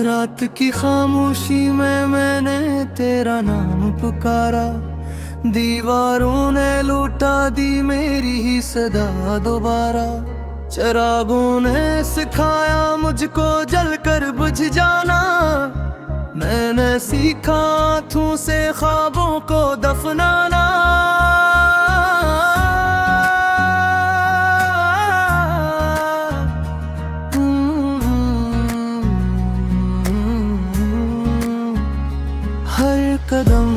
रात की खामोशी में मैंने तेरा नाम पुकारा, दीवारों ने लूटा दी मेरी ही सदा दोबारा। चिरागों ने सिखाया मुझको जलकर बुझ जाना, मैंने सीखा आँखों से ख्वाबों को दफनाना। हर कदम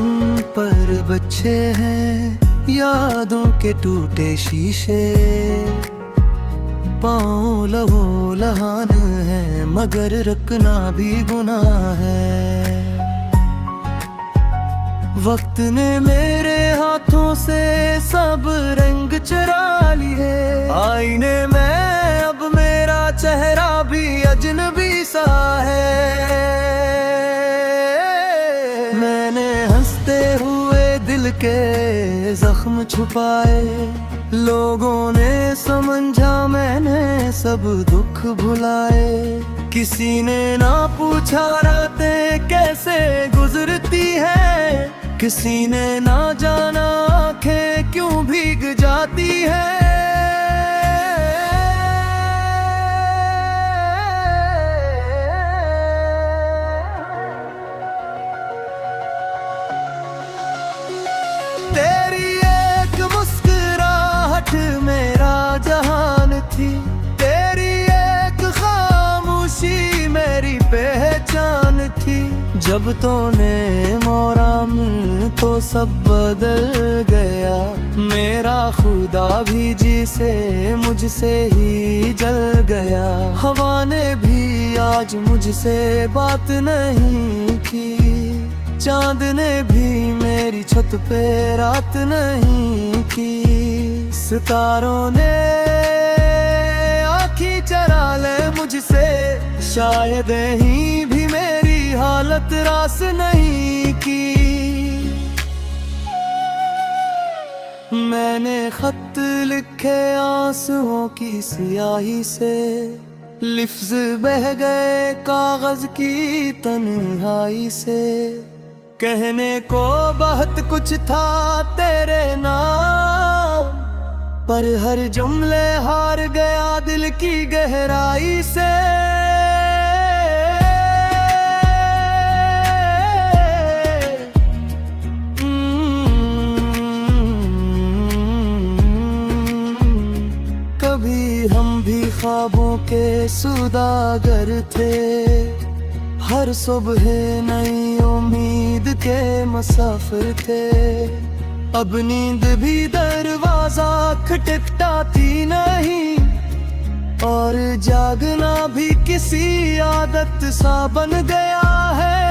पर बच्चे हैं, यादों के टूटे शीशे। पाँव लहू लहान है मगर रखना भी गुनाह है। वक्त ने मेरे हाथों से सब रंग चुरा लिए, आईने में अब मेरा चेहरा भी अजनबी सा है। मैंने हंसते हुए दिल के जख्म छुपाए, लोगों ने समझा मैंने सब दुख भुलाए। किसी ने ना पूछा रातें कैसे गुजरती है, किसी ने ना जाना आंखें क्यों भीग जाती है। तेरी एक मुस्कुराहट मेरा जहान थी, तेरी एक खामोशी मेरी पहचान थी। जब तूने मोरा तो सब बदल गया, मेरा खुदा भी जी से मुझसे ही जल गया। हवा ने भी आज मुझसे बात नहीं की, चांद ने भी मेरी छत पे रात नहीं की। सितारों ने आँखें चरा ले मुझसे, शायद ही भी मेरी हालत रास नहीं की। मैंने खत लिखे आंसुओं की सियाही से, लिफ्ज बह गए कागज की तन्हाई से। कहने को बहुत कुछ था तेरे नाम, पर हर जुमले हार गया दिल की गहराई से। कभी हम भी ख्वाबों के सौदागर थे, हर सुबह नई उम्मीद के मुसाफिर थे। अब नींद भी दरवाजा खटखटाती नहीं, और जागना भी किसी आदत सा बन गया है।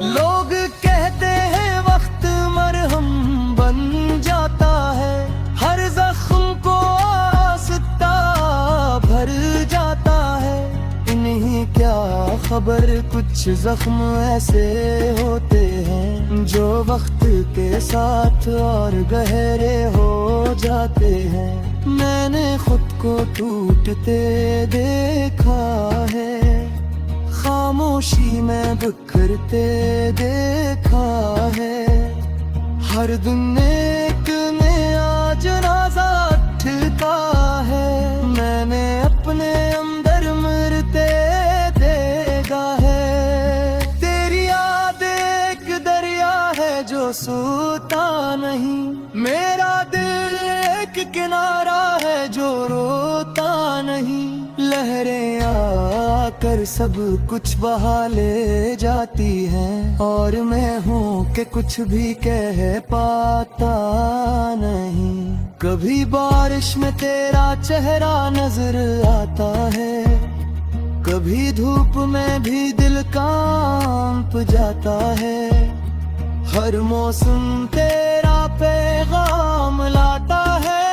लोग कहते हैं वक्त मरहम बन जाता है, हर जख्म को आस्ता भर जाता है। इन्हीं क्या खबर कुछ जख्म ऐसे होते हैं, जो वक्त के साथ और गहरे हो जाते हैं। मैंने खुद को टूटते देखा है, खामोशी में बिखरते देखा है। हर दिन एक नया जनाजा उठता है, मैंने अपने अंदर मरते देखा है। तेरी याद एक दरिया है जो सोता नहीं, मेरा दिल एक किनारा है जो रोता नहीं। लहरें आकर सब कुछ बहा ले जाती हैं, और मैं हूँ कि कुछ भी कह पाता नहीं। कभी बारिश में तेरा चेहरा नजर आता है, कभी धूप में भी दिल कांप जाता है। हर मौसम तेरा पैगाम लाता है,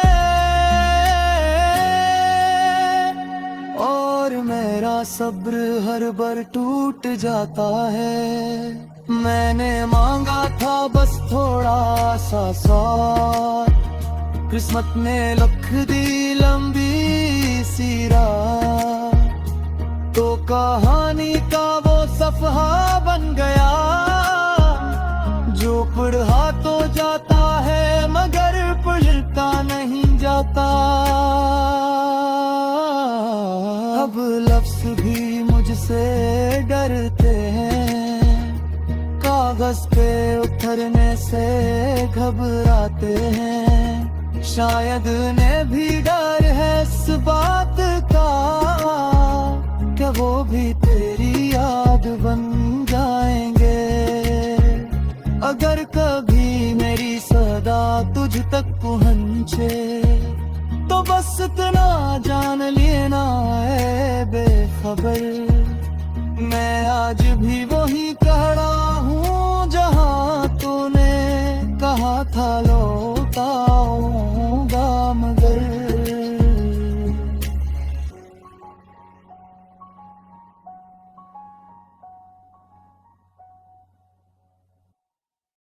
और मेरा सब्र हर बार टूट जाता है। मैंने मांगा था बस थोड़ा सा साथ, किस्मत ने लिख दी लंबी सी राह। तो कहानी का वो सफहा बन गया जो पढ़ा तो जाता है मगर पढ़ता नहीं जाता। अब लफ्ज भी मुझसे डरते हैं, कागज पे उतरने से घबराते हैं। शायद ने भी डर है इस बात का कि वो भी तेरी याद बन जाएंगे। अगर कभी मेरी सदा तुझ तक पहुंचे तो बस इतना जान लेना है बेखबर, मैं आज भी वही